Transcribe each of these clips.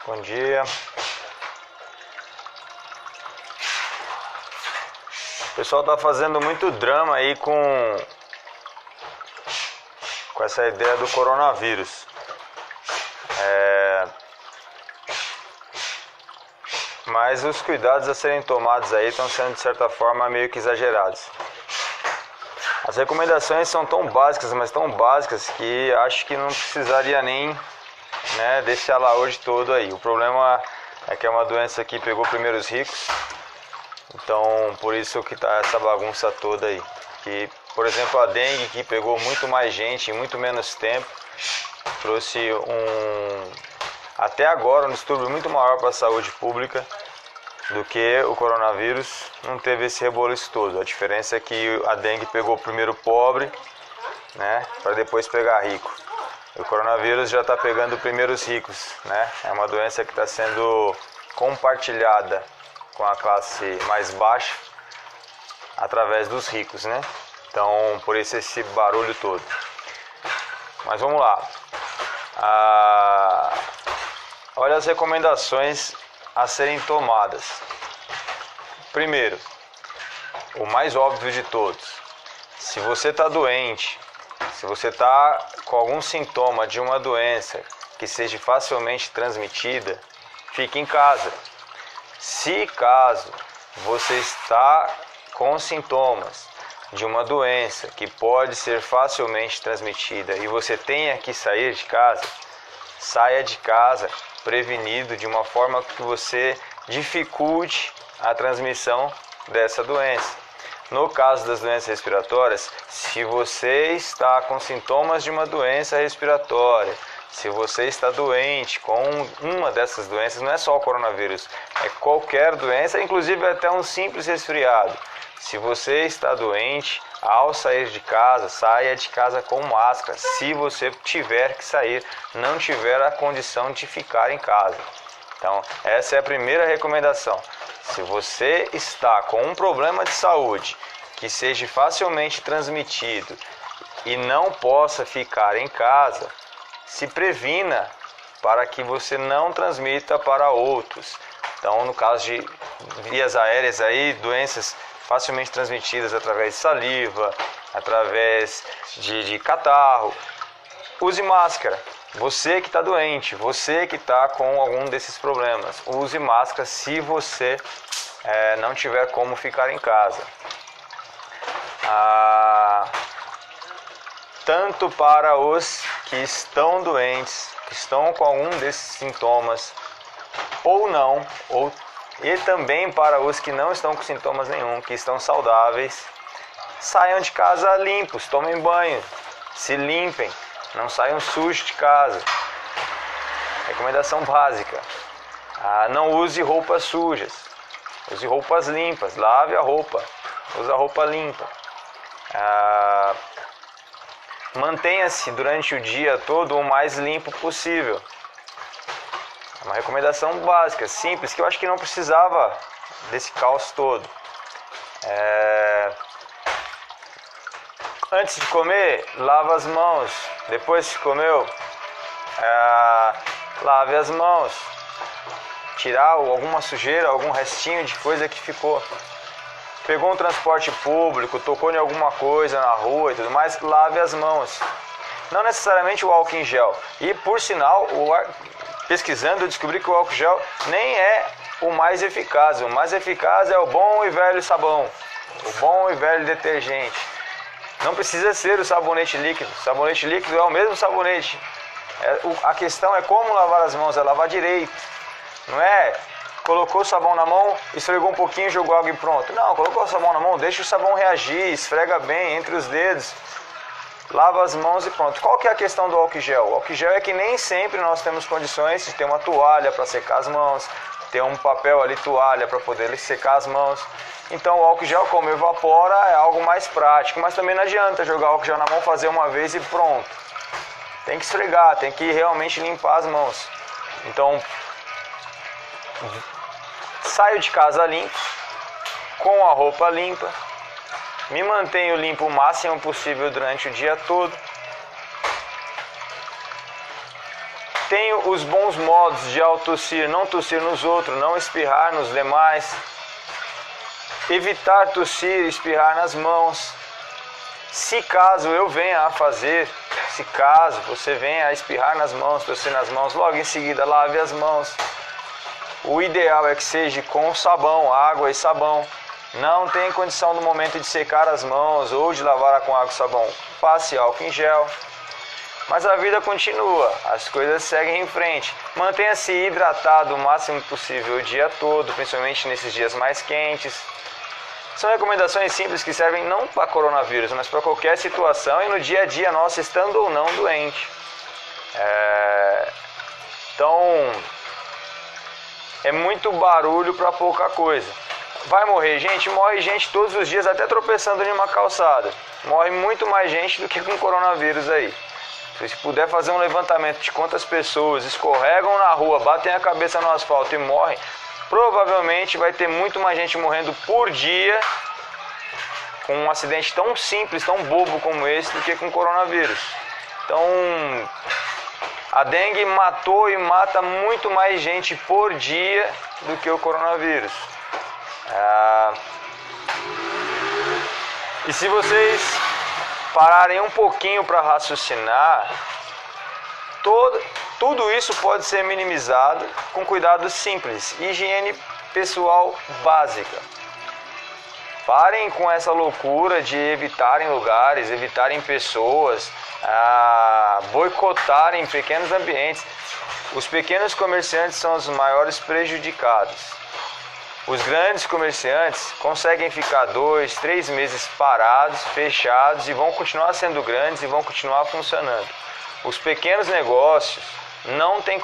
Bom dia. O pessoal tá fazendo muito drama aí com essa ideia do coronavírus. Mas os cuidados a serem tomados aí estão sendo, de certa forma, meio que exagerados. As recomendações são tão básicas, mas tão básicas, que acho que não precisaria nem desse alarde todo aí. O problema é que é uma doença que pegou primeiro os ricos, então por isso que tá essa bagunça toda aí. Que, por exemplo, a dengue, que pegou muito mais gente em muito menos tempo, trouxe até agora um distúrbio muito maior para a saúde pública do que o coronavírus. Não teve esse reboliço todo. A diferença é que a dengue pegou primeiro pobre, para depois pegar rico. O coronavírus já está pegando primeiro os ricos, É uma doença que está sendo compartilhada com a classe mais baixa através dos ricos, Então, por isso esse barulho todo. Mas vamos lá. Olha as recomendações a serem tomadas. Primeiro, o mais óbvio de todos: se você está doente, se você está com algum sintoma de uma doença que seja facilmente transmitida, fique em casa. Se caso você está com sintomas de uma doença que pode ser facilmente transmitida e você tenha que sair de casa, saia de casa prevenido, de uma forma que você dificulte a transmissão dessa doença. No caso das doenças respiratórias, se você está com sintomas de uma doença respiratória, se você está doente com uma dessas doenças, não é só o coronavírus, é qualquer doença, inclusive até um simples resfriado. Se você está doente, ao sair de casa, saia de casa com máscara. Se você tiver que sair, não tiver a condição de ficar em casa. Então, essa é a primeira recomendação. Se você está com um problema de saúde que seja facilmente transmitido e não possa ficar em casa, se previna para que você não transmita para outros. Então, no caso de vias aéreas aí, doenças facilmente transmitidas através de saliva, através de catarro, use máscara. Você que está doente, você que está com algum desses problemas, use máscara se você não tiver como ficar em casa. Tanto para os que estão doentes, que estão com algum desses sintomas, ou não, e também para os que não estão com sintomas nenhum, que estão saudáveis, saiam de casa limpos, tomem banho, se limpem, não saiam sujos de casa. Recomendação básica: não use roupas sujas, use roupas limpas, lave a roupa, use a roupa limpa. Mantenha-se durante o dia todo o mais limpo possível. É uma recomendação básica, simples, que eu acho que não precisava desse caos todo. Antes de comer, lava as mãos. Depois que comeu, lave as mãos. Tirar alguma sujeira, algum restinho de coisa que ficou. Pegou um transporte público, tocou em alguma coisa na rua e tudo mais, lave as mãos. Não necessariamente o álcool em gel. E, por sinal, pesquisando, eu descobri que o álcool gel nem é o mais eficaz. O mais eficaz é o bom e velho sabão, o bom e velho detergente. Não precisa ser o sabonete líquido. O sabonete líquido é o mesmo sabonete. A questão é como lavar as mãos, é lavar direito. Não é colocou o sabão na mão, esfregou um pouquinho, jogou água e pronto. Não, colocou o sabão na mão, deixa o sabão reagir, esfrega bem entre os dedos. Lava as mãos e pronto. Qual que é a questão do álcool gel? O álcool gel é que nem sempre nós temos condições de ter uma toalha para secar as mãos, ter um papel ali, toalha, para poder secar as mãos. Então o álcool gel, como evapora, é algo mais prático, mas também não adianta jogar álcool gel na mão, fazer uma vez e pronto. Tem que esfregar, tem que realmente limpar as mãos. Então, saio de casa limpo, com a roupa limpa, me mantenho limpo o máximo possível durante o dia todo. Tem os bons modos de ao tossir, não tossir nos outros, não espirrar nos demais. Evitar tossir e espirrar nas mãos. Se caso eu venha a fazer, se caso você venha a espirrar nas mãos, tossir nas mãos, logo em seguida lave as mãos. O ideal é que seja com sabão, água e sabão. Não tem condição no momento de secar as mãos ou de lavar com água e sabão, passe álcool em gel. Mas a vida continua, as coisas seguem em frente. Mantenha-se hidratado o máximo possível o dia todo, principalmente nesses dias mais quentes. São recomendações simples que servem não para coronavírus, mas para qualquer situação e no dia a dia nosso, estando ou não doente. Então, é muito barulho para pouca coisa. Vai morrer gente? Morre gente todos os dias, até tropeçando em uma calçada. Morre muito mais gente do que com coronavírus aí. Se puder fazer um levantamento de quantas pessoas escorregam na rua, batem a cabeça no asfalto e morrem, provavelmente vai ter muito mais gente morrendo por dia com um acidente tão simples, tão bobo como esse, do que com coronavírus. Então, a dengue matou e mata muito mais gente por dia do que o coronavírus. E se vocês pararem um pouquinho para raciocinar, tudo isso pode ser minimizado com cuidados simples, higiene pessoal básica. Parem com essa loucura de evitarem lugares, evitarem pessoas, boicotarem pequenos ambientes. Os pequenos comerciantes são os maiores prejudicados. Os grandes comerciantes conseguem ficar 2, 3 meses parados, fechados, e vão continuar sendo grandes e vão continuar funcionando. Os pequenos negócios,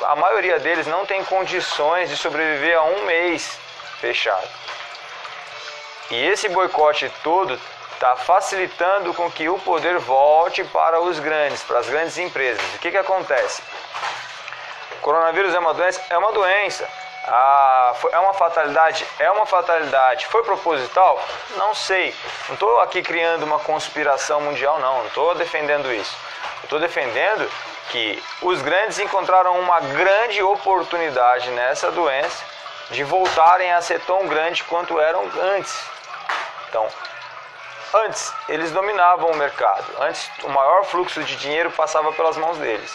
a maioria deles não tem condições de sobreviver a um mês fechado. E esse boicote todo está facilitando com que o poder volte para os grandes, para as grandes empresas. O que acontece? O coronavírus é uma doença? É uma doença. É uma fatalidade? É uma fatalidade. Foi proposital? Não sei. Não estou aqui criando uma conspiração mundial, não estou defendendo isso. Estou defendendo que os grandes encontraram uma grande oportunidade nessa doença de voltarem a ser tão grande quanto eram antes. Então, antes eles dominavam o mercado. Antes o maior fluxo de dinheiro passava pelas mãos deles.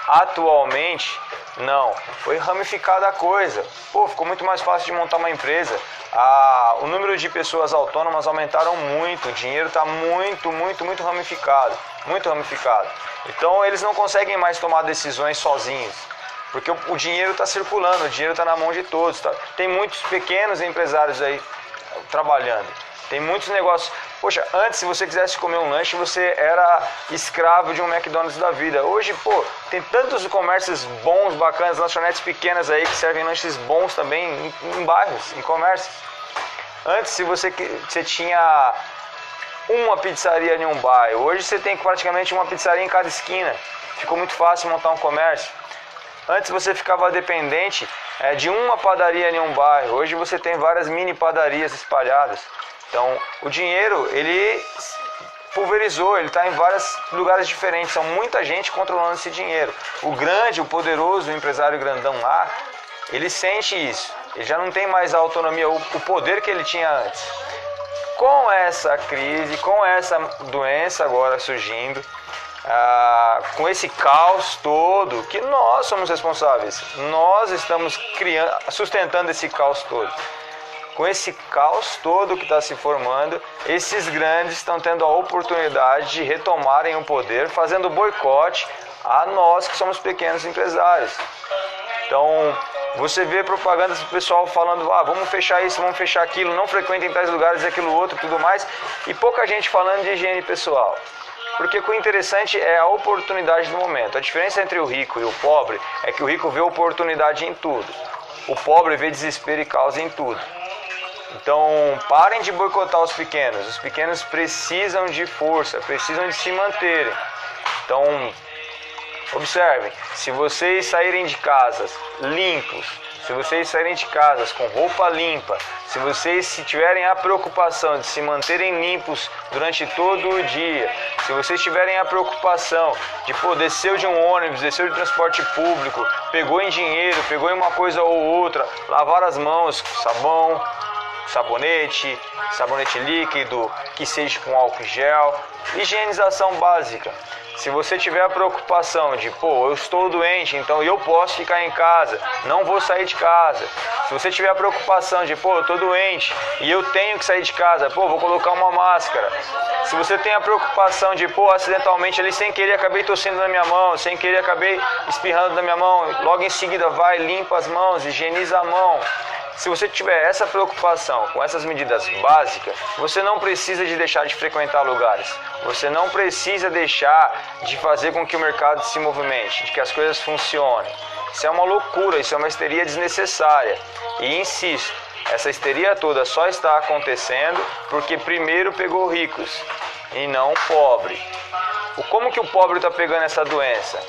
Atualmente, não. Foi ramificada a coisa. Ficou muito mais fácil de montar uma empresa. O número de pessoas autônomas aumentaram muito. O dinheiro está muito ramificado. Muito ramificado. Então, eles não conseguem mais tomar decisões sozinhos. Porque o dinheiro está circulando, o dinheiro está na mão de todos. Tem muitos pequenos empresários aí trabalhando. Tem muitos negócios. Poxa, antes, se você quisesse comer um lanche, você era escravo de um McDonald's da vida. Hoje, tem tantos comércios bons, bacanas, lanchonetes pequenas aí que servem lanches bons também em bairros, em comércios. Antes, se você tinha uma pizzaria em um bairro, hoje você tem praticamente uma pizzaria em cada esquina. Ficou muito fácil montar um comércio. Antes você ficava dependente de uma padaria em um bairro, hoje você tem várias mini padarias espalhadas. Então, o dinheiro, ele pulverizou, ele está em vários lugares diferentes, são muita gente controlando esse dinheiro. O grande, o poderoso, o empresário grandão lá, ele sente isso, ele já não tem mais a autonomia, o poder que ele tinha antes. Com essa crise, com essa doença agora surgindo, com esse caos todo, que nós somos responsáveis, nós estamos sustentando esse caos todo. Com esse caos todo que está se formando, esses grandes estão tendo a oportunidade de retomarem o poder, fazendo boicote a nós que somos pequenos empresários. Então, você vê propagandas do pessoal falando, vamos fechar isso, vamos fechar aquilo, não frequentem tais lugares, aquilo outro, tudo mais, e pouca gente falando de higiene pessoal. Porque o interessante é a oportunidade do momento. A diferença entre o rico e o pobre é que o rico vê oportunidade em tudo. O pobre vê desespero e caos em tudo. Então, parem de boicotar os pequenos. Os pequenos precisam de força, precisam de se manterem. Então, observem, se vocês saírem de casas limpos, se vocês saírem de casas com roupa limpa, se vocês tiverem a preocupação de se manterem limpos durante todo o dia, Se vocês tiverem a preocupação de, pô, desceu de um ônibus, desceu de transporte público, pegou em dinheiro, pegou em uma coisa ou outra, lavar as mãos com sabão, sabonete líquido, que seja com álcool gel, higienização básica. Se você tiver a preocupação de, pô, eu estou doente, então eu posso ficar em casa, não vou sair de casa. Se você tiver a preocupação de, pô, eu estou doente e eu tenho que sair de casa, pô, vou colocar uma máscara. Se você tem a preocupação de, pô, acidentalmente ali, sem querer, acabei tossindo na minha mão, sem querer, acabei espirrando na minha mão, logo em seguida vai, limpa as mãos, higieniza a mão. Se você tiver essa preocupação com essas medidas básicas, você não precisa de deixar de frequentar lugares. Você não precisa deixar de fazer com que o mercado se movimente, de que as coisas funcionem. Isso é uma loucura, isso é uma histeria desnecessária. E insisto, essa histeria toda só está acontecendo porque primeiro pegou ricos e não o pobre. Como que o pobre está pegando essa doença?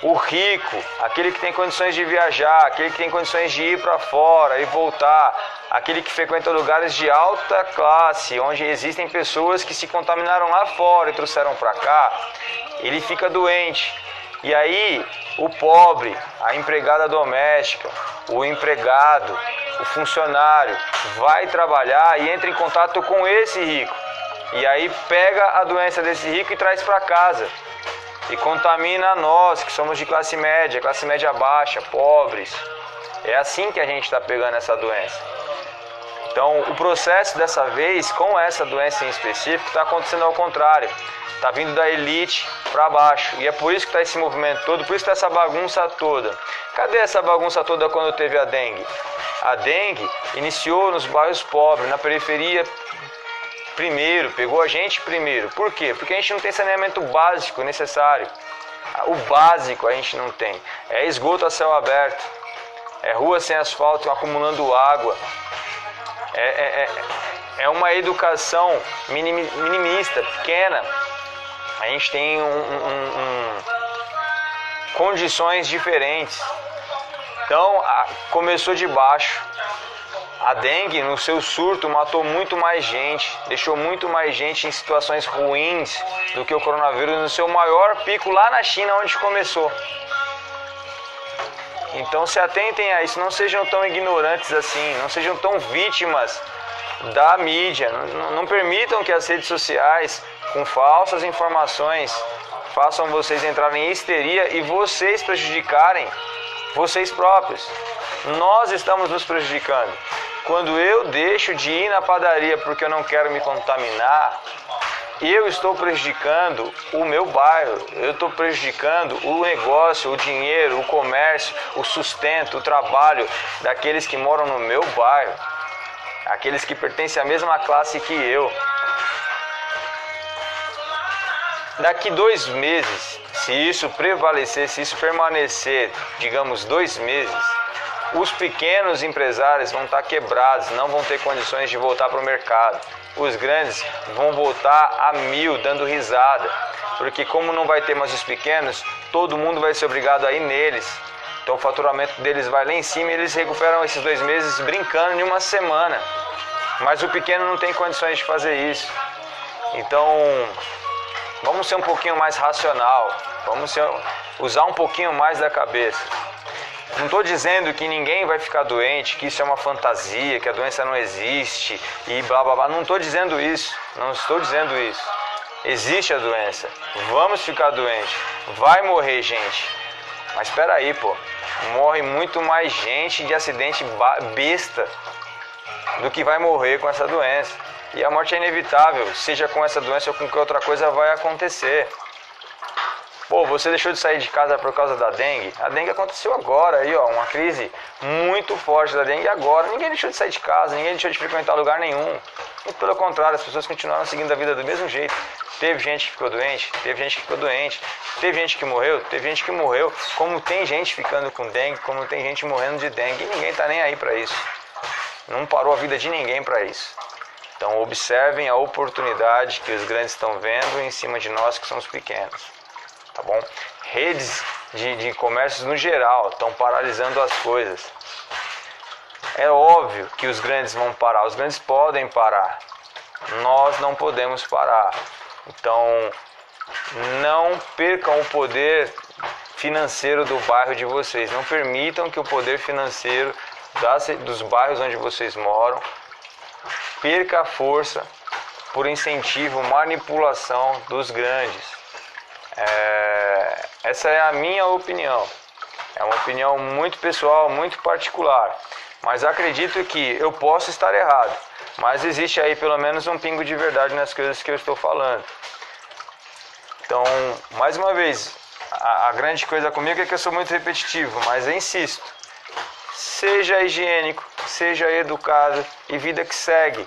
O rico, aquele que tem condições de viajar, aquele que tem condições de ir para fora e voltar, aquele que frequenta lugares de alta classe, onde existem pessoas que se contaminaram lá fora e trouxeram para cá, ele fica doente. E aí, o pobre, a empregada doméstica, o empregado, o funcionário, vai trabalhar e entra em contato com esse rico. E aí pega a doença desse rico e traz para casa. E contamina nós, que somos de classe média baixa, pobres. É assim que a gente está pegando essa doença. Então, o processo dessa vez, com essa doença em específico, está acontecendo ao contrário. Está vindo da elite para baixo. E é por isso que está esse movimento todo, por isso que está essa bagunça toda. Cadê essa bagunça toda quando teve a dengue? A dengue iniciou nos bairros pobres, na periferia primeiro, pegou a gente primeiro. Por quê? Porque a gente não tem saneamento básico necessário. O básico a gente não tem. É esgoto a céu aberto. É rua sem asfalto, acumulando água. É uma educação minimista, pequena. A gente tem condições diferentes. Então, começou de baixo. A dengue, no seu surto, matou muito mais gente, deixou muito mais gente em situações ruins do que o coronavírus no seu maior pico lá na China, onde começou. Então se atentem a isso, não sejam tão ignorantes assim, não sejam tão vítimas da mídia, não permitam que as redes sociais, com falsas informações, façam vocês entrarem em histeria e vocês prejudicarem vocês próprios. Nós estamos nos prejudicando. Quando eu deixo de ir na padaria porque eu não quero me contaminar, eu estou prejudicando o meu bairro, eu estou prejudicando o negócio, o dinheiro, o comércio, o sustento, o trabalho daqueles que moram no meu bairro, aqueles que pertencem à mesma classe que eu. Daqui 2 meses, se isso prevalecer, se isso permanecer, digamos 2 meses, os pequenos empresários vão estar quebrados, não vão ter condições de voltar para o mercado. Os grandes vão voltar a 1000, dando risada. Porque como não vai ter mais os pequenos, todo mundo vai ser obrigado a ir neles. Então o faturamento deles vai lá em cima e eles recuperam esses 2 meses brincando em uma semana. Mas o pequeno não tem condições de fazer isso. Então, vamos ser um pouquinho mais racional. Vamos usar um pouquinho mais da cabeça. Não estou dizendo que ninguém vai ficar doente, que isso é uma fantasia, que a doença não existe e blá blá blá. Não estou dizendo isso, não estou dizendo isso. Existe a doença, vamos ficar doente, vai morrer gente. Mas espera aí, pô, morre muito mais gente de acidente besta do que vai morrer com essa doença. E a morte é inevitável, seja com essa doença ou com que outra coisa vai acontecer. Pô, você deixou de sair de casa por causa da dengue? A dengue aconteceu agora, aí, ó, uma crise muito forte da dengue agora. Ninguém deixou de sair de casa, ninguém deixou de frequentar lugar nenhum. Muito pelo contrário, as pessoas continuaram seguindo a vida do mesmo jeito. Teve gente que ficou doente, teve gente que ficou doente, teve gente que morreu, teve gente que morreu. Como tem gente ficando com dengue, como tem gente morrendo de dengue, e ninguém tá nem aí para isso. Não parou a vida de ninguém para isso. Então observem a oportunidade que os grandes estão vendo em cima de nós que somos pequenos. Tá bom? Redes de comércios no geral estão paralisando as coisas. É óbvio que os grandes vão parar, os grandes podem parar. Nós não podemos parar. Então, não percam o poder financeiro do bairro de vocês. Não permitam que o poder financeiro dos bairros onde vocês moram perca a força por incentivo, manipulação dos grandes. Essa é a minha opinião. É uma opinião muito pessoal, muito particular. Mas acredito que eu posso estar errado. Mas existe aí pelo menos um pingo de verdade nas coisas que eu estou falando. Então, mais uma vez, a grande coisa comigo é que eu sou muito repetitivo, mas eu insisto. Seja higiênico, seja educado e vida que segue.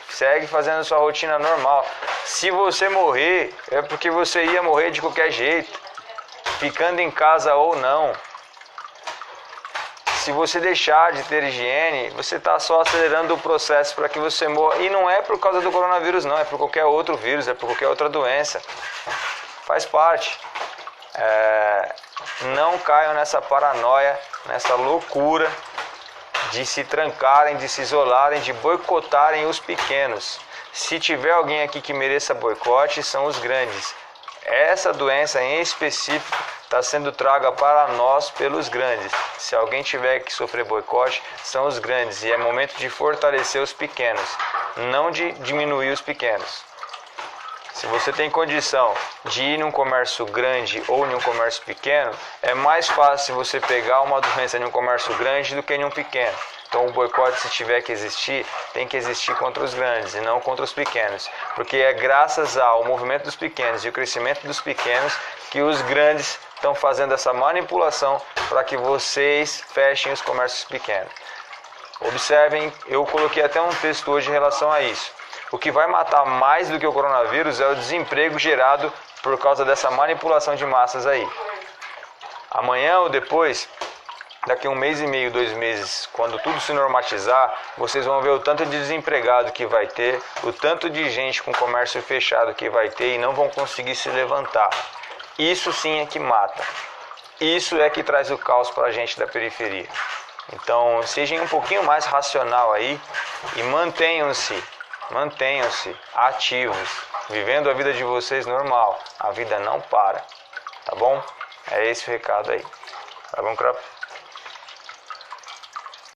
Segue fazendo sua rotina normal. Se você morrer, é porque você ia morrer de qualquer jeito, ficando em casa ou não. Se você deixar de ter higiene, você está só acelerando o processo para que você morra. E não é por causa do coronavírus não, é por qualquer outro vírus, é por qualquer outra doença. Faz parte. Não caiam nessa paranoia, nessa loucura de se trancarem, de se isolarem, de boicotarem os pequenos. Se tiver alguém aqui que mereça boicote, são os grandes. Essa doença em específico está sendo traga para nós pelos grandes. Se alguém tiver que sofrer boicote, são os grandes. E é momento de fortalecer os pequenos, não de diminuir os pequenos. Se você tem condição de ir num comércio grande ou em um comércio pequeno, é mais fácil você pegar uma doença em um comércio grande do que em um pequeno. Então o boicote, se tiver que existir, tem que existir contra os grandes e não contra os pequenos. Porque é graças ao movimento dos pequenos e o crescimento dos pequenos que os grandes estão fazendo essa manipulação para que vocês fechem os comércios pequenos. Observem, eu coloquei até um texto hoje em relação a isso. O que vai matar mais do que o coronavírus é o desemprego gerado por causa dessa manipulação de massas aí. Amanhã ou depois, daqui 1 mês e meio, 2 meses, quando tudo se normatizar, vocês vão ver o tanto de desempregado que vai ter, o tanto de gente com comércio fechado que vai ter e não vão conseguir se levantar. Isso sim é que mata. Isso é que traz o caos para a gente da periferia. Então, sejam um pouquinho mais racional aí e mantenham-se ativos, vivendo a vida de vocês normal. A vida não para, tá bom? É esse o recado aí. Tá bom, Crop?